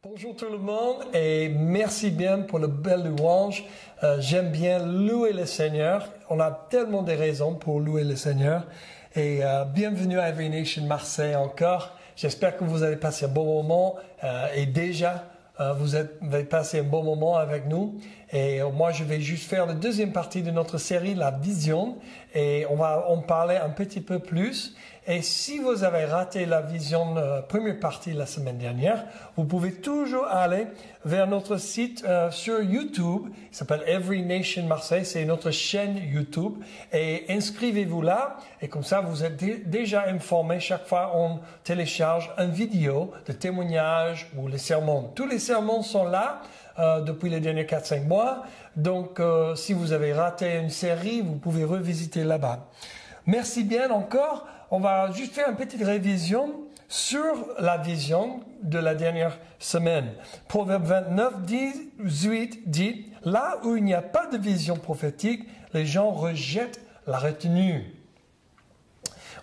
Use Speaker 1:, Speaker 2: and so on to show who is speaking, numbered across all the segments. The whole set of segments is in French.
Speaker 1: Bonjour tout le monde et merci bien pour le bel louange. J'aime bien louer le Seigneur. On a tellement de raisons pour louer le Seigneur. Et bienvenue à Every Nation Marseille encore. J'espère que vous avez passé un bon moment et déjà vous avez passé un bon moment avec nous. Et moi, je vais juste faire la deuxième partie de notre série, la vision. Et on va en parler un petit peu plus. Et si vous avez raté la vision première partie la semaine dernière, vous pouvez toujours aller vers notre site sur YouTube. Il s'appelle Every Nation Marseille. C'est notre chaîne YouTube. Et inscrivez-vous là. Et comme ça, vous êtes déjà informés chaque fois on télécharge une vidéo de témoignage ou les sermons. Tous les sermons sont là depuis les derniers 4-5 mois. Donc, si vous avez raté une série, vous pouvez revisiter là-bas. Merci bien encore. On va juste faire une petite révision sur la vision de la dernière semaine. Proverbe 29, 18 dit, « Là où il n'y a pas de vision prophétique, les gens rejettent la retenue. »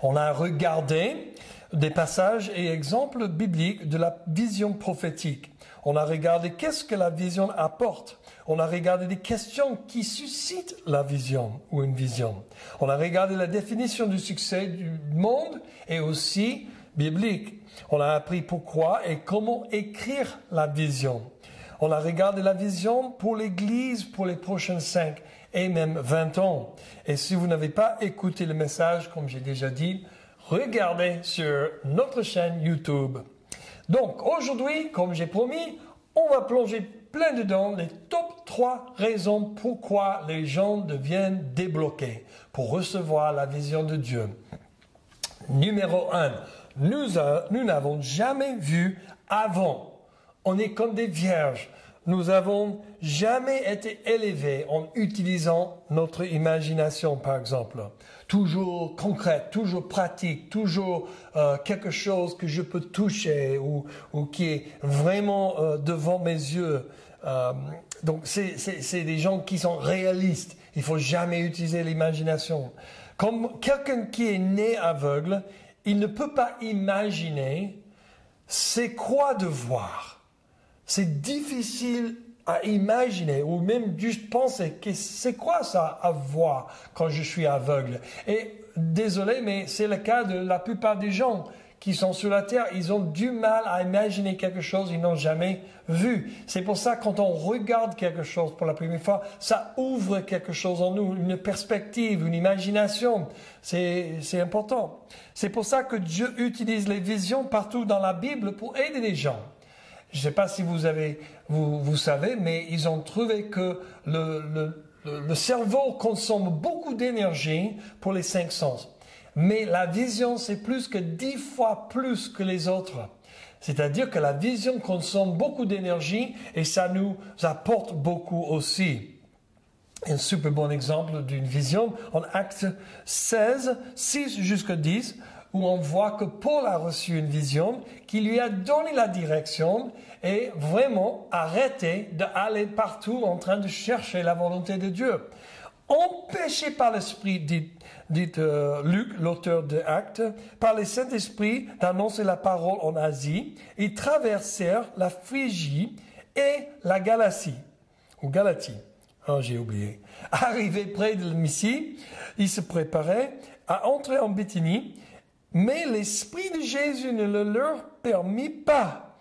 Speaker 1: On a regardé des passages et exemples bibliques de la vision prophétique. On a regardé qu'est-ce que la vision apporte. On a regardé des questions qui suscitent la vision ou une vision. On a regardé la définition du succès du monde et aussi biblique. On a appris pourquoi et comment écrire la vision. On a regardé la vision pour l'Église pour les prochains 5 et même 20 ans. Et si vous n'avez pas écouté le message, comme j'ai déjà dit, regardez sur notre chaîne YouTube. Donc aujourd'hui, comme j'ai promis, on va plonger plein dedans les top 3 raisons pourquoi les gens deviennent débloqués pour recevoir la vision de Dieu. Numéro 1, nous n'avons jamais vu avant. On est comme des vierges. Nous n'avons jamais été élevés en utilisant notre imagination, par exemple. Toujours concrète, toujours pratique, toujours quelque chose que je peux toucher ou qui est vraiment devant mes yeux. Donc, c'est des gens qui sont réalistes. Il faut jamais utiliser l'imagination. Comme quelqu'un qui est né aveugle, il ne peut pas imaginer c'est quoi de voir. C'est difficile à imaginer ou même juste penser que c'est quoi ça à voir quand je suis aveugle. Et désolé, mais c'est le cas de la plupart des gens qui sont sur la terre. Ils ont du mal à imaginer quelque chose qu'ils n'ont jamais vu. C'est pour ça quand on regarde quelque chose pour la première fois, ça ouvre quelque chose en nous, une perspective, une imagination. C'est important. C'est pour ça que Dieu utilise les visions partout dans la Bible pour aider les gens. Je ne sais pas si vous savez, mais ils ont trouvé que le cerveau consomme beaucoup d'énergie pour les 5 sens. Mais la vision, c'est plus que 10 fois plus que les autres. C'est-à-dire que la vision consomme beaucoup d'énergie et ça nous apporte beaucoup aussi. Un super bon exemple d'une vision, en Actes 16, 6 jusqu'à 10, où on voit que Paul a reçu une vision qui lui a donné la direction et vraiment arrêté d'aller partout en train de chercher la volonté de Dieu. Empêchés par l'Esprit, dit Luc, l'auteur de Actes, par le Saint-Esprit d'annoncer la parole en Asie, ils traversèrent la Phrygie et la Galatie. Oh, j'ai oublié. Arrivés près de Mysie, ils se préparaient à entrer en Bithynie, mais l'Esprit de Jésus ne le leur permit pas.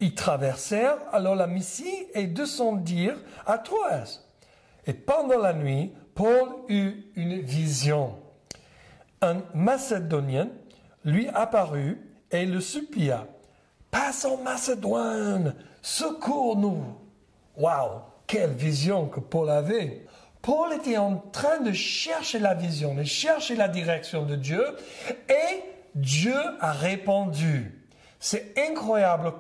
Speaker 1: Ils traversèrent alors la Mysie et descendirent à Troas. Et pendant la nuit, Paul eut une vision. Un Macédonien lui apparut et le supplia. « Passe en Macédoine, secours-nous !» Waouh, quelle vision que Paul avait! Paul était en train de chercher la vision, de chercher la direction de Dieu et Dieu a répondu. C'est incroyable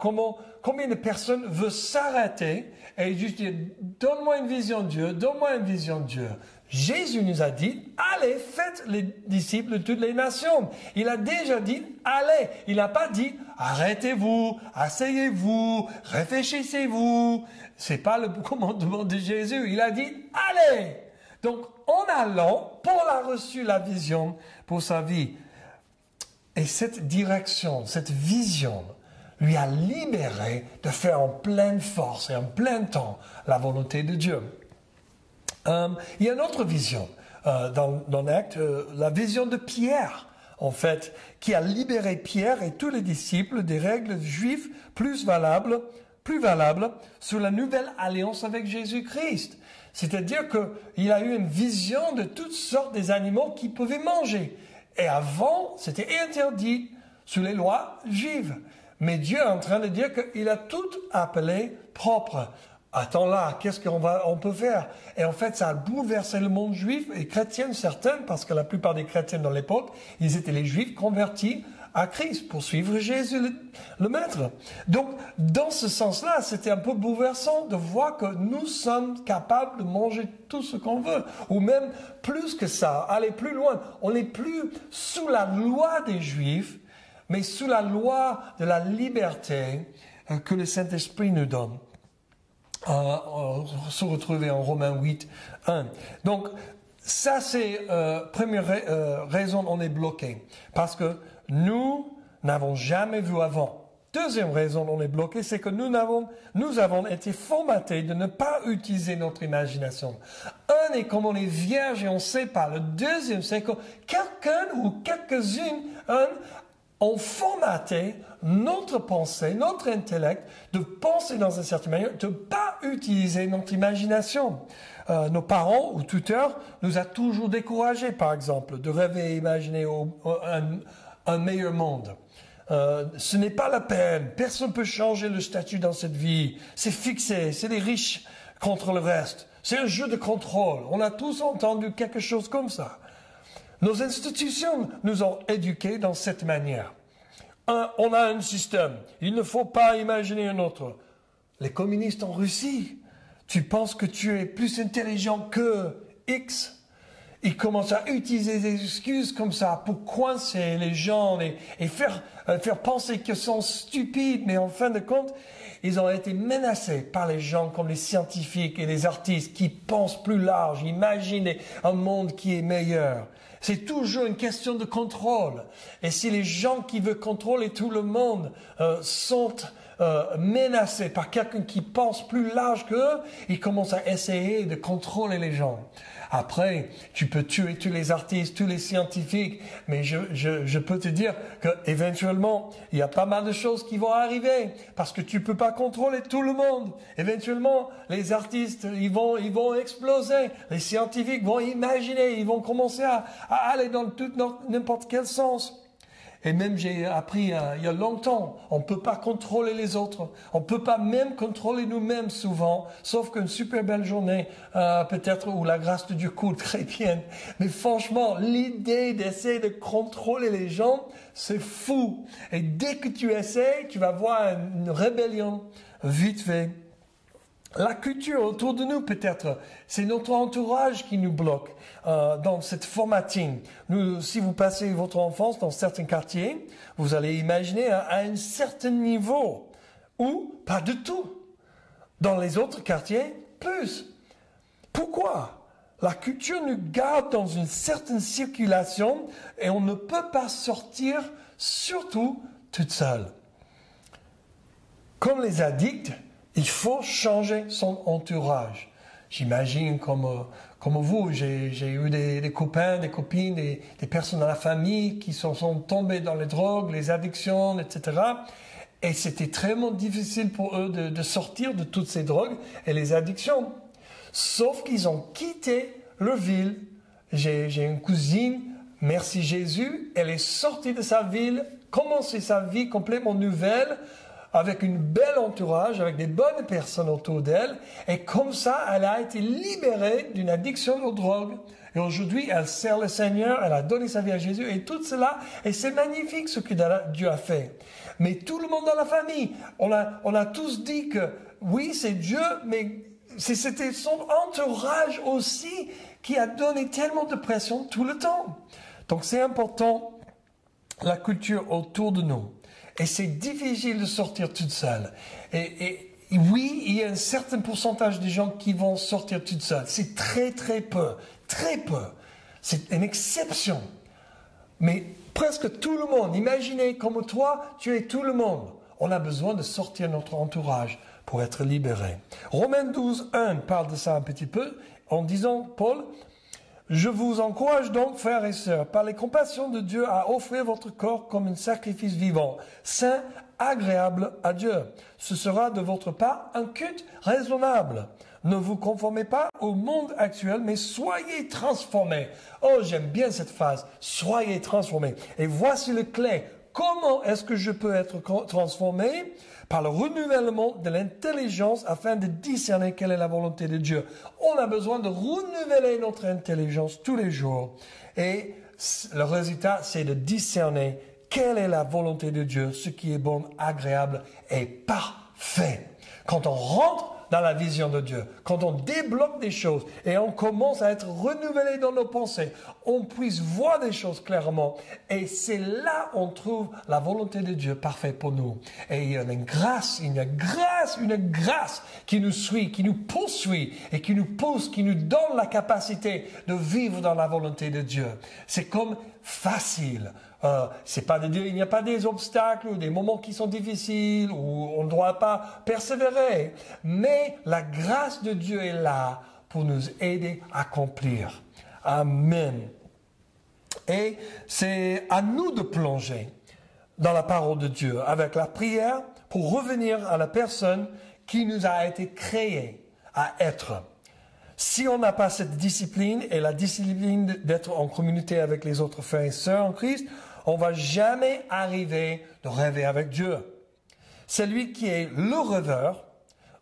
Speaker 1: combien de personnes veulent s'arrêter et juste dire « Donne-moi une vision de Dieu, donne-moi une vision de Dieu ». Jésus nous a dit « Allez, faites les disciples de toutes les nations ». Il a déjà dit « Allez ». Il n'a pas dit « Arrêtez-vous, asseyez-vous, réfléchissez-vous ». C'est pas le commandement de Jésus. Il a dit « Allez ». Donc, en allant, Paul a reçu la vision pour sa vie. Et cette direction, cette vision, lui a libéré de faire en pleine force et en plein temps la volonté de Dieu. Il y a une autre vision dans l'Acte, la vision de Pierre, en fait, qui a libéré Pierre et tous les disciples des règles juives plus valables sur la nouvelle alliance avec Jésus-Christ. C'est-à-dire qu'il a eu une vision de toutes sortes des animaux qu'il pouvait manger. Et avant, c'était interdit sous les lois juives. Mais Dieu est en train de dire qu'il a tout appelé propre. Attends là, qu'est-ce qu'on peut faire? Et en fait, ça a bouleversé le monde juif et chrétien, certains, parce que la plupart des chrétiens dans l'époque, ils étaient les juifs convertis à Christ pour suivre Jésus, le Maître. Donc, dans ce sens-là, c'était un peu bouleversant de voir que nous sommes capables de manger tout ce qu'on veut. Ou même plus que ça, aller plus loin. On n'est plus sous la loi des Juifs, mais sous la loi de la liberté que le Saint-Esprit nous donne. Se retrouver en Romains 8, 1. Donc, ça c'est première raison on est bloqué. Parce que nous n'avons jamais vu avant. Deuxième raison on est bloqué, c'est que nous avons été formatés de ne pas utiliser notre imagination. Un est comme on est vierge et on ne sait pas. Le deuxième, c'est que quelqu'un ou quelques-unes ont formaté notre pensée, notre intellect, de penser dans une certaine manière, de ne pas utiliser notre imagination. Nos parents ou tuteurs nous a toujours découragés, par exemple, de rêver et imaginer un meilleur monde. Ce n'est pas la peine, personne ne peut changer le statut dans cette vie, c'est fixé, c'est les riches contre le reste, c'est un jeu de contrôle. On a tous entendu quelque chose comme ça. Nos institutions nous ont éduqués dans cette manière. On a un système, il ne faut pas imaginer un autre. Les communistes en Russie, tu penses que tu es plus intelligent que X? Ils commencent à utiliser des excuses comme ça pour coincer les gens et faire penser qu'ils sont stupides, mais en fin de compte, ils ont été menacés par les gens comme les scientifiques et les artistes qui pensent plus large, imaginent un monde qui est meilleur. C'est toujours une question de contrôle. Et si les gens qui veulent contrôler tout le monde sont menacés par quelqu'un qui pense plus large qu'eux, ils commencent à essayer de contrôler les gens. Après, tu peux tuer tous les artistes, tous les scientifiques, mais je peux te dire qu'éventuellement, il y a pas mal de choses qui vont arriver, parce que tu peux pas contrôler tout le monde. Éventuellement, les artistes, ils vont exploser, les scientifiques vont imaginer, ils vont commencer à aller dans n'importe quel sens. Et même j'ai appris il y a longtemps, on ne peut pas contrôler les autres, on ne peut pas même contrôler nous-mêmes souvent, sauf qu'une super belle journée, peut-être où la grâce de Dieu coule très bien. Mais franchement, l'idée d'essayer de contrôler les gens, c'est fou. Et dès que tu essaies, tu vas voir une rébellion vite fait. La culture autour de nous, peut-être, c'est notre entourage qui nous bloque dans cette formatting. Si vous passez votre enfance dans certains quartiers, vous allez imaginer à un certain niveau, ou pas du tout. Dans les autres quartiers, plus. Pourquoi? La culture nous garde dans une certaine circulation et on ne peut pas sortir, surtout toute seule. Comme les addicts, il faut changer son entourage. J'imagine comme vous, j'ai eu des copains, des copines, des personnes dans la famille qui sont tombés dans les drogues, les addictions, etc. Et c'était très difficile pour eux de sortir de toutes ces drogues et les addictions. Sauf qu'ils ont quitté leur ville. J'ai une cousine, merci Jésus, elle est sortie de sa ville, commencé sa vie complètement nouvelle, avec une belle entourage, avec des bonnes personnes autour d'elle, et comme ça, elle a été libérée d'une addiction aux drogues. Et aujourd'hui, elle sert le Seigneur, elle a donné sa vie à Jésus, et tout cela, et c'est magnifique ce que Dieu a fait. Mais tout le monde dans la famille, on a tous dit que, oui, c'est Dieu, mais c'était son entourage aussi qui a donné tellement de pression tout le temps. Donc c'est important, la culture autour de nous. Et c'est difficile de sortir toute seule. Et oui, il y a un certain pourcentage de gens qui vont sortir toute seule. C'est très, très peu. Très peu. C'est une exception. Mais presque tout le monde, imaginez comme toi, tu es tout le monde. on a besoin de sortir notre entourage pour être libéré. Romains 12, 1 parle de ça un petit peu en disant, Paul, je vous encourage donc, frères et sœurs, par les compassions de Dieu, à offrir votre corps comme un sacrifice vivant, saint, agréable à Dieu. Ce sera de votre part un culte raisonnable. Ne vous conformez pas au monde actuel, mais soyez transformés. Oh, j'aime bien cette phrase. Soyez transformés. Et voici le clé. Comment est-ce que je peux être transformé? Par le renouvellement de l'intelligence afin de discerner quelle est la volonté de Dieu. On a besoin de renouveler notre intelligence tous les jours. Et le résultat, c'est de discerner quelle est la volonté de Dieu, ce qui est bon, agréable et parfait. Quand on rentre dans la vision de Dieu, quand on débloque des choses et on commence à être renouvelé dans nos pensées, on puisse voir des choses clairement et c'est là on trouve la volonté de Dieu parfaite pour nous. Et il y a une grâce qui nous suit, qui nous poursuit et qui nous pousse, qui nous donne la capacité de vivre dans la volonté de Dieu. C'est comme facile. C'est pas de dire il n'y a pas des obstacles ou des moments qui sont difficiles où on ne doit pas persévérer, mais la grâce de Dieu est là pour nous aider à accomplir. Amen. Et c'est à nous de plonger dans la parole de Dieu avec la prière pour revenir à la personne qui nous a été créée à être. Si on n'a pas cette discipline et la discipline d'être en communauté avec les autres frères et sœurs en Christ, on va jamais arriver de rêver avec Dieu. Celui qui est le rêveur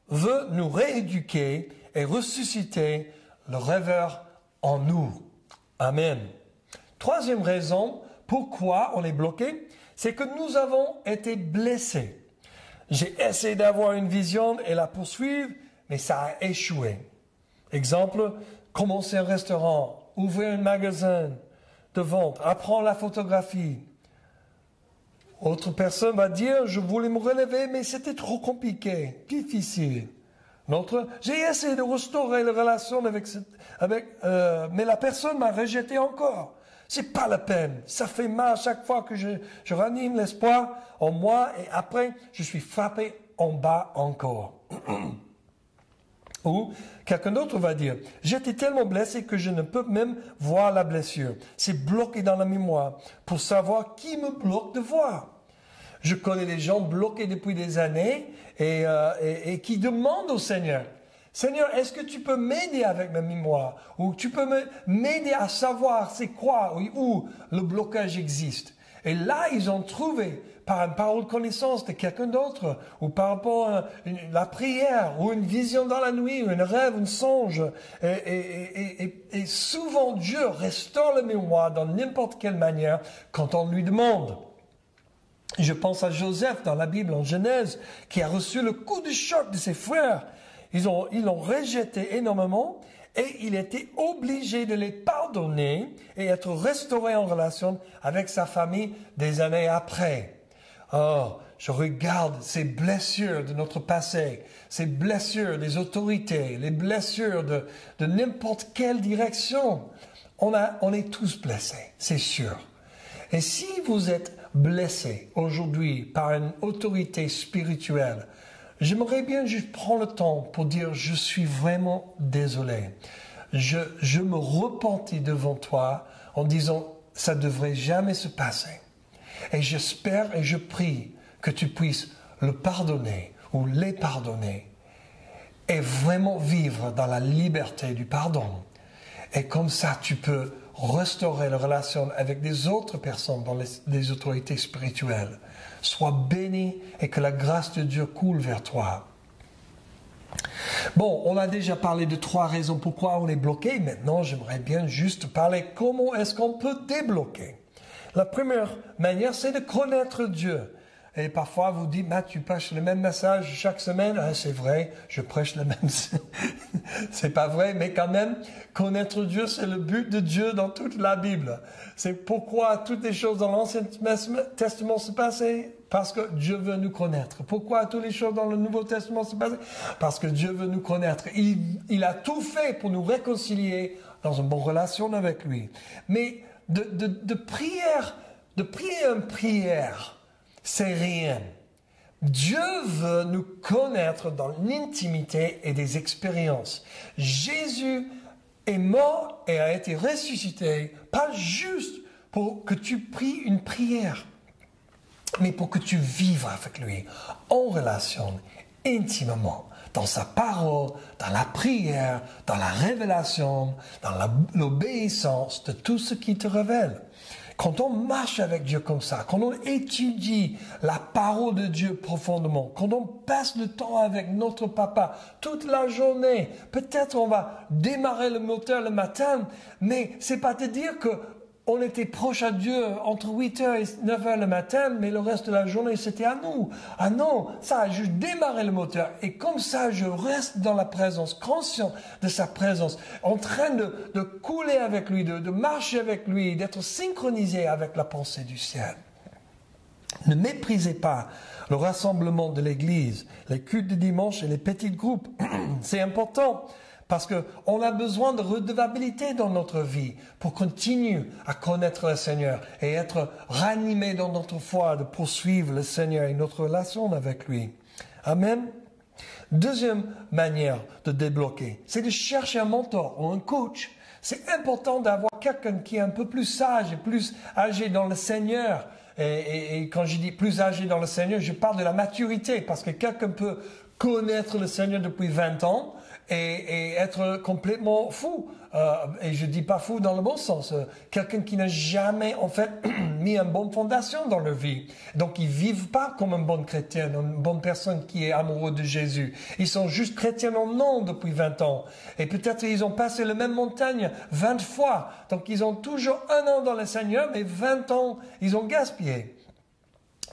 Speaker 1: veut nous rééduquer et ressusciter le rêveur en nous. Amen. Troisième raison pourquoi on est bloqué, c'est que nous avons été blessés. J'ai essayé d'avoir une vision et la poursuivre, mais ça a échoué. Exemple, commencer un restaurant, ouvrir un magasin de vente, apprendre la photographie. Autre personne va dire, je voulais me relever, mais c'était trop compliqué, difficile. L'autre, j'ai essayé de restaurer la relation mais la personne m'a rejeté encore. C'est pas la peine. Ça fait mal à chaque fois que je ranime l'espoir en moi et après, je suis frappé en bas encore. Ou quelqu'un d'autre va dire, j'étais tellement blessé que je ne peux même voir la blessure. C'est bloqué dans la mémoire pour savoir qui me bloque de voir. Je connais des gens bloqués depuis des années et qui demandent au Seigneur, Seigneur, est-ce que tu peux m'aider avec ma mémoire? Ou tu peux m'aider à savoir c'est quoi, où le blocage existe? Et là, ils ont trouvé par une parole de connaissance de quelqu'un d'autre, ou par rapport à la prière, ou une vision dans la nuit, ou un rêve, un songe. Et souvent, Dieu restaure la mémoire dans n'importe quelle manière quand on lui demande. Je pense à Joseph dans la Bible, en Genèse, qui a reçu le coup de choc de ses frères. Ils l'ont rejeté énormément, et il était obligé de les pardonner et être restauré en relation avec sa famille des années après. Oh, je regarde ces blessures de notre passé, ces blessures des autorités, les blessures de n'importe quelle direction. On est tous blessés, c'est sûr. Et si vous êtes blessé aujourd'hui par une autorité spirituelle, j'aimerais bien juste prendre le temps pour dire je suis vraiment désolé. Je me repentis devant toi en disant ça ne devrait jamais se passer. Et j'espère et je prie que tu puisses le pardonner ou les pardonner et vraiment vivre dans la liberté du pardon. Et comme ça, tu peux restaurer la relation avec des autres personnes dans les autorités spirituelles. Sois béni et que la grâce de Dieu coule vers toi. Bon, on a déjà parlé de 3 raisons pourquoi on est bloqué. Maintenant, j'aimerais bien juste parler comment est-ce qu'on peut débloquer. La première manière, c'est de connaître Dieu. Et parfois, vous dites, tu prêches le même message chaque semaine. Ah, c'est vrai, je prêche le même. C'est pas vrai, mais quand même, connaître Dieu, c'est le but de Dieu dans toute la Bible. C'est pourquoi toutes les choses dans l'Ancien Testament se passaient. Parce que Dieu veut nous connaître. Pourquoi toutes les choses dans le Nouveau Testament se passent? Parce que Dieu veut nous connaître. Il a tout fait pour nous réconcilier dans une bonne relation avec lui. Mais de prier une prière, c'est rien. Dieu veut nous connaître dans l'intimité et des expériences. Jésus est mort et a été ressuscité, pas juste pour que tu pries une prière, mais pour que tu vives avec lui en relation, intimement, dans sa parole, dans la prière, dans la révélation, dans l'obéissance de tout ce qui te révèle. Quand on marche avec Dieu comme ça, quand on étudie la parole de Dieu profondément, quand on passe le temps avec notre papa toute la journée, peut-être on va démarrer le moteur le matin, mais c'est pas te dire que on était proche à Dieu entre 8h et 9h le matin, mais le reste de la journée, c'était à nous. Ah non, ça a juste démarré le moteur. Et comme ça, je reste dans la présence, conscient de sa présence, en train de couler avec lui, de marcher avec lui, d'être synchronisé avec la pensée du ciel. Ne méprisez pas le rassemblement de l'Église, les cultes de dimanche et les petits groupes. C'est important. Parce qu'on a besoin de redevabilité dans notre vie pour continuer à connaître le Seigneur et être ranimé dans notre foi, de poursuivre le Seigneur et notre relation avec lui. Amen. Deuxième manière de débloquer, c'est de chercher un mentor ou un coach. C'est important d'avoir quelqu'un qui est un peu plus sage et plus âgé dans le Seigneur. Et quand je dis plus âgé dans le Seigneur, je parle de la maturité, parce que quelqu'un peut connaître le Seigneur depuis 20 ans et être complètement fou. Et je dis pas fou dans le bon sens. Quelqu'un qui n'a jamais, en fait, mis une bonne fondation dans leur vie. Donc, ils vivent pas comme un bon chrétien, une bonne personne qui est amoureuse de Jésus. Ils sont juste chrétiens en nom depuis 20 ans. Et peut-être ils ont passé la même montagne 20 fois. Donc, ils ont toujours 1 an dans le Seigneur, mais 20 ans, ils ont gaspillé.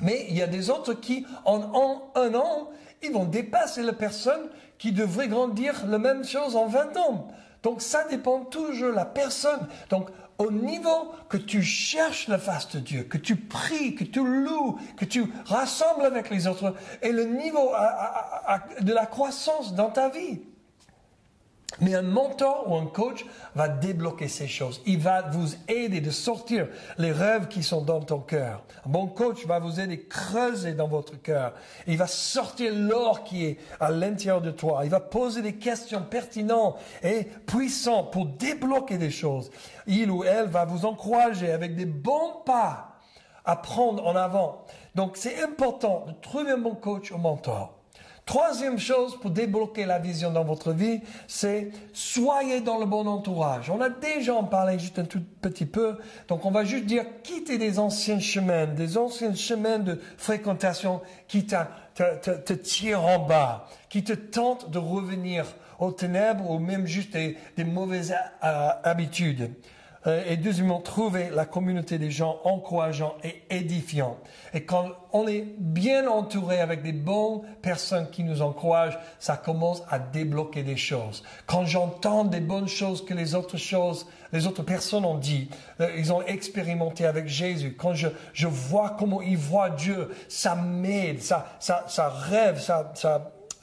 Speaker 1: Mais il y a des autres qui, en 1 an, ils vont dépasser la personne qui devrait grandir la même chose en 20 ans. Donc ça dépend toujours de la personne. Donc au niveau que tu cherches la face de Dieu, que tu pries, que tu loues, que tu rassembles avec les autres, et le niveau de la croissance dans ta vie. Mais un mentor ou un coach va débloquer ces choses. Il va vous aider de sortir les rêves qui sont dans ton cœur. Un bon coach va vous aider à creuser dans votre cœur. Il va sortir l'or qui est à l'intérieur de toi. Il va poser des questions pertinentes et puissantes pour débloquer des choses. Il ou elle va vous encourager avec des bons pas à prendre en avant. Donc c'est important de trouver un bon coach ou mentor. Troisième chose pour débloquer la vision dans votre vie, c'est soyez dans le bon entourage. On a déjà en parlé juste un tout petit peu, donc on va juste dire quittez des anciens chemins de fréquentation qui te tirent en bas, qui te tentent de revenir aux ténèbres ou même juste des mauvaises habitudes. Et deuxièmement, trouver la communauté des gens encourageants et édifiants. Et quand on est bien entouré avec des bonnes personnes qui nous encouragent, ça commence à débloquer des choses. Quand j'entends des bonnes choses que les autres personnes ont dit, ils ont expérimenté avec Jésus, quand je vois comment ils voient Dieu, ça m'aide, ça rêve,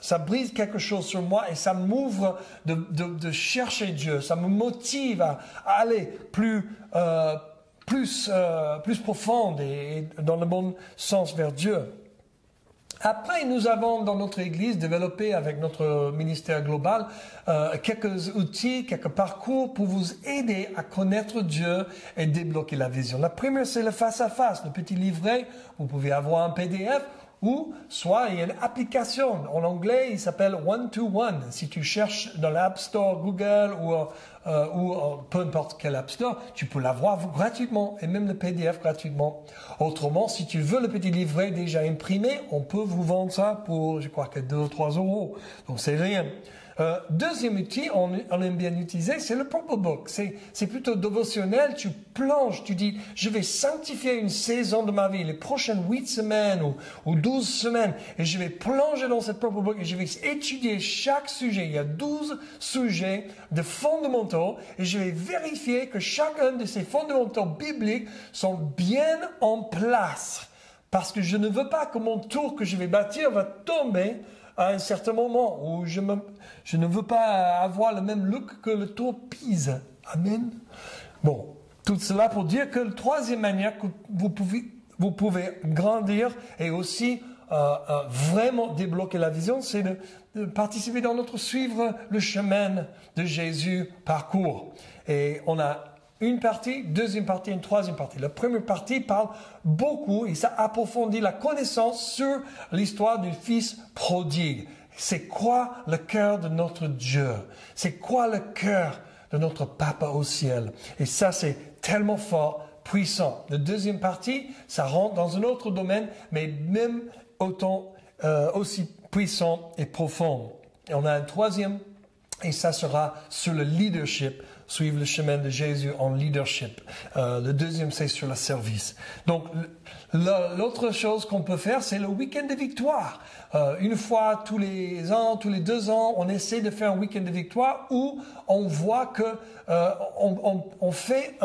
Speaker 1: ça brise quelque chose sur moi et ça m'ouvre de chercher Dieu. Ça me motive à aller plus profonde et dans le bon sens vers Dieu. Après, nous avons dans notre Église développé avec notre ministère global quelques outils, quelques parcours pour vous aider à connaître Dieu et débloquer la vision. La première, c'est le face-à-face, le petit livret. Vous pouvez avoir un PDF ou soit il y a une application. En anglais, il s'appelle One-to-One. Si tu cherches dans l'App Store, Google ou peu importe quel App Store, tu peux l'avoir gratuitement et même le PDF gratuitement. Autrement, si tu veux le petit livret déjà imprimé, on peut vous vendre ça pour, je crois que 2 ou 3 euros. Donc c'est rien. Deuxième outil, on aime bien utiliser, c'est le Purple Book. C'est plutôt dévotionnel, tu plonges, tu dis, je vais sanctifier une saison de ma vie, les prochaines 8 semaines ou 12 semaines, et je vais plonger dans cette Purple Book et je vais étudier chaque sujet. Il y a 12 sujets de fondamentaux et je vais vérifier que chacun de ces fondamentaux bibliques sont bien en place. Parce que je ne veux pas que mon tour que je vais bâtir va tomber à un certain moment où je ne veux pas avoir le même look que le tour Pise. Amen. Bon, tout cela pour dire que la troisième manière que vous pouvez grandir et aussi vraiment débloquer la vision, c'est de participer dans notre suivre le chemin de Jésus parcours. Et on a une partie, deuxième partie, une troisième partie. La première partie parle beaucoup et ça approfondit la connaissance sur l'histoire du fils prodigue. C'est quoi le cœur de notre Dieu? C'est quoi le cœur de notre Papa au ciel? Et ça, c'est tellement fort, puissant. La deuxième partie, ça rentre dans un autre domaine, mais même autant aussi puissant et profond. Et on a un troisième, et ça sera sur le leadership, suivre le chemin de Jésus en leadership. Le deuxième, c'est sur le service. Donc, l'autre chose qu'on peut faire, c'est le week-end de victoire. Une fois tous les ans, tous les 2 ans, on essaie de faire un week-end de victoire où on voit que on fait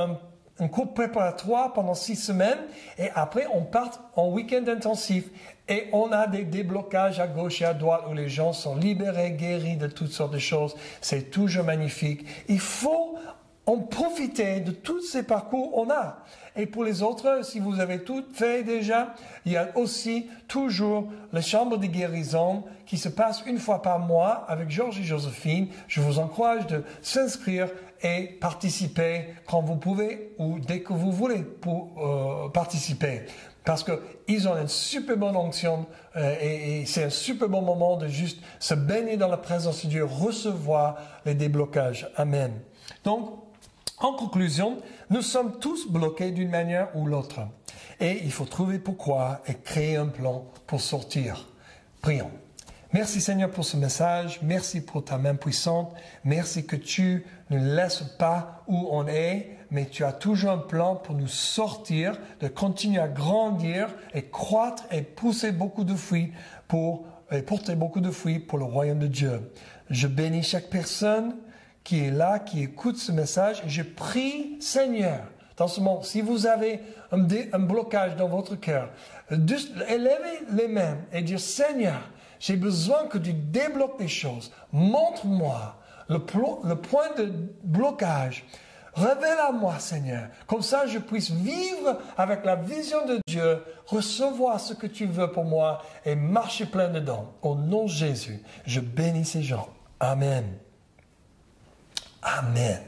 Speaker 1: un cours préparatoire pendant 6 semaines et après on part en week-end intensif et on a des déblocages à gauche et à droite où les gens sont libérés, guéris de toutes sortes de choses. C'est toujours magnifique. Il faut en profiter de tous ces parcours qu'on a. Et pour les autres, si vous avez tout fait déjà, il y a aussi toujours les chambres de guérison qui se passent une fois par mois avec Georges et Joséphine. Je vous encourage de s'inscrire et participer quand vous pouvez ou dès que vous voulez pour participer. Parce qu'ils ont une super bonne onction et c'est un super bon moment de juste se baigner dans la présence de Dieu, recevoir les déblocages. Amen. Donc, en conclusion, nous sommes tous bloqués d'une manière ou l'autre. Et il faut trouver pourquoi et créer un plan pour sortir. Prions. Merci Seigneur pour ce message. Merci pour ta main puissante. Merci que tu ne laisses pas où on est, mais tu as toujours un plan pour nous sortir, de continuer à grandir et croître et pousser beaucoup de fruits et porter beaucoup de fruits pour le royaume de Dieu. Je bénis chaque personne qui est là, qui écoute ce message, et je prie, Seigneur, dans ce moment, si vous avez un blocage dans votre cœur, élevez les mains et dire, Seigneur, j'ai besoin que tu débloques des choses. Montre-moi le point de blocage. Révèle à moi, Seigneur. Comme ça, je puisse vivre avec la vision de Dieu, recevoir ce que tu veux pour moi et marcher plein dedans. Au nom de Jésus, je bénis ces gens. Amen. Amen.